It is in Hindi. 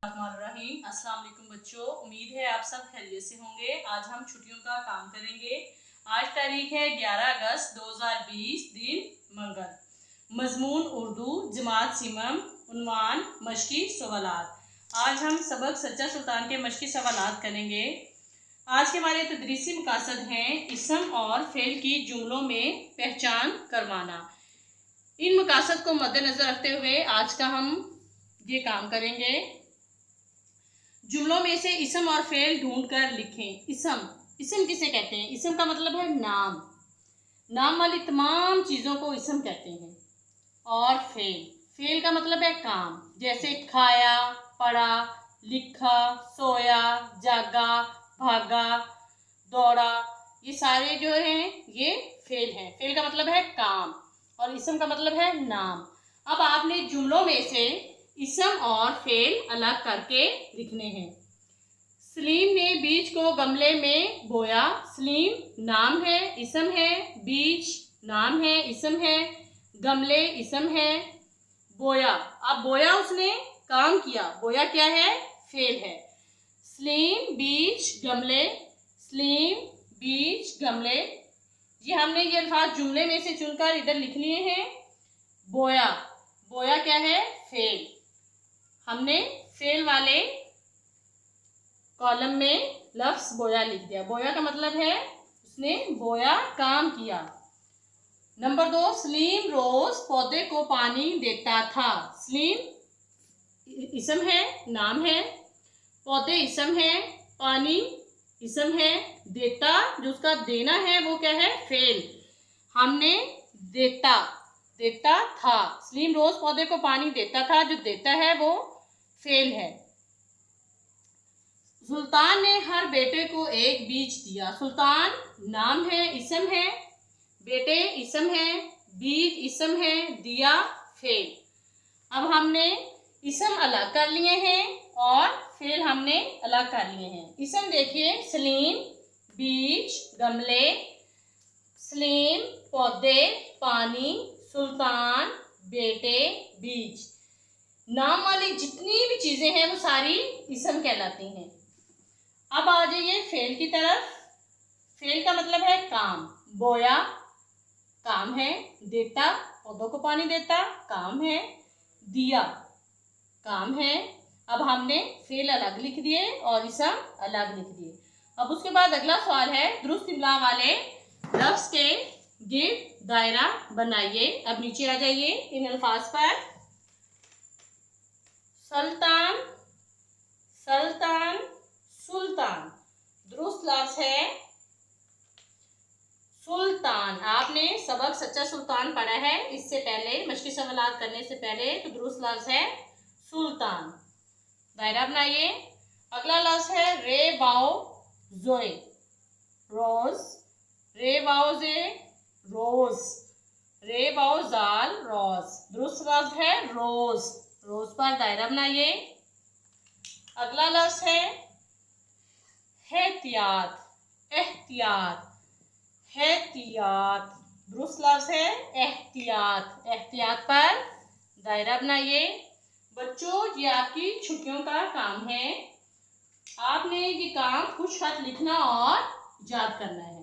अस्सलाम वालेकुम बच्चों, उम्मीद है आप सब खैरियत से होंगे। आज हम छुट्टियों का काम करेंगे। आज तारीख है 11 अगस्त 2020, दिन मंगल। मजमून उर्दू, जमात सिमम, उन्वान मशकी सवालात। आज हम सबक सच्चा सुल्तान के मशकी सवालात करेंगे। आज के हमारे तदरीसी मकासद हैं इसम और फेल की जुमलों में पहचान करवाना। इन मकासद को मद्देनजर रखते हुए आज का हम ये काम करेंगे। जुमलों में से इसम और फेल ढूंढकर लिखें। इसम किसे कहते हैं? इसम का मतलब है नाम वाली तमाम चीज़ों को इसम कहते हैं। और फेल का मतलब है काम, जैसे खाया, पढ़ा, लिखा, सोया, जागा, भागा, दौड़ा, ये सारे जो हैं ये फेल हैं। फेल का मतलब है काम और इसम का मतलब है नाम। अब आपने जुमलों में से इसम और फेल अलग करके लिखने हैं। सलीम ने बीज को गमले में बोया। सलीम नाम है, इसम है। बीज नाम है, इसम है। गमले इसम है। बोया, अब बोया उसने काम किया। बोया क्या है? फेल है। सलीम बीज गमले, सलीम बीज गमले, ये हमने ये अल्फाज जुमले में से चुनकर इधर लिख लिए हैं। बोया क्या है? फेल। हमने फेल वाले कॉलम में लफ्ज बोया लिख दिया। बोया का मतलब है उसने बोया, काम किया। नंबर 2, सलीम रोज पौधे को पानी देता था। सलीम इसम है, नाम है। पौधे इसम है, पानी इसम है। देता, जो उसका देना है वो क्या है? फेल। हमने देता था। सलीम रोज पौधे को पानी देता था, जो देता है वो फेल है। सुल्तान ने हर बेटे को एक बीज दिया। सुल्तान नाम है, इसम है। बेटे इसम है, बीज इसम है, दिया फेल। अब हमने इसम अलग कर लिए हैं और फेल हमने अलग कर लिए हैं। इसम देखिए, सलीम बीज गमले, सलीम पौधे पानी, सुल्तान बेटे बीज। नाम वाली जितनी भी चीजें हैं वो सारी इसम कहलाती हैं। अब आ जाइए फेल की तरफ। फेल का मतलब है काम। बोया काम है, देता पौधों को पानी देता काम है, दिया काम है। अब हमने फेल अलग लिख दिए और इसम अलग लिख दिए। अब उसके बाद अगला सवाल है, दुरुस्त इमला वाले लफ्ज के गिर्द दायरा बनाइए। अब नीचे आ जाइए इन अल्फाज पर। सुल्तान, सल्तान, सुल्तान। दुरुस्त लफ्ज है सुल्तान। आपने सबक सच्चा सुल्तान पढ़ा है इससे पहले, मशकी सवालात करने से पहले, तो दुरुस्त लफ्ज है सुल्तान। दायरा बनाइए। अगला लफ्ज है रे वाओ जोए, रोज। रे वाओ जे रोज, रे वाओ जाल रोज। दुरुस्त लफ्ज है रोज। रोज पर दायरा बनाइए। अगला लफ्ज है एहतियात, एहतियात, एहतियात। दुरुस्त लफ्ज है एहतियात। एहतियात पर दायरा बनाइए। बच्चों, ये आपकी छुट्टियों का काम है। आपने ये काम कुछ खत लिखना और याद करना है।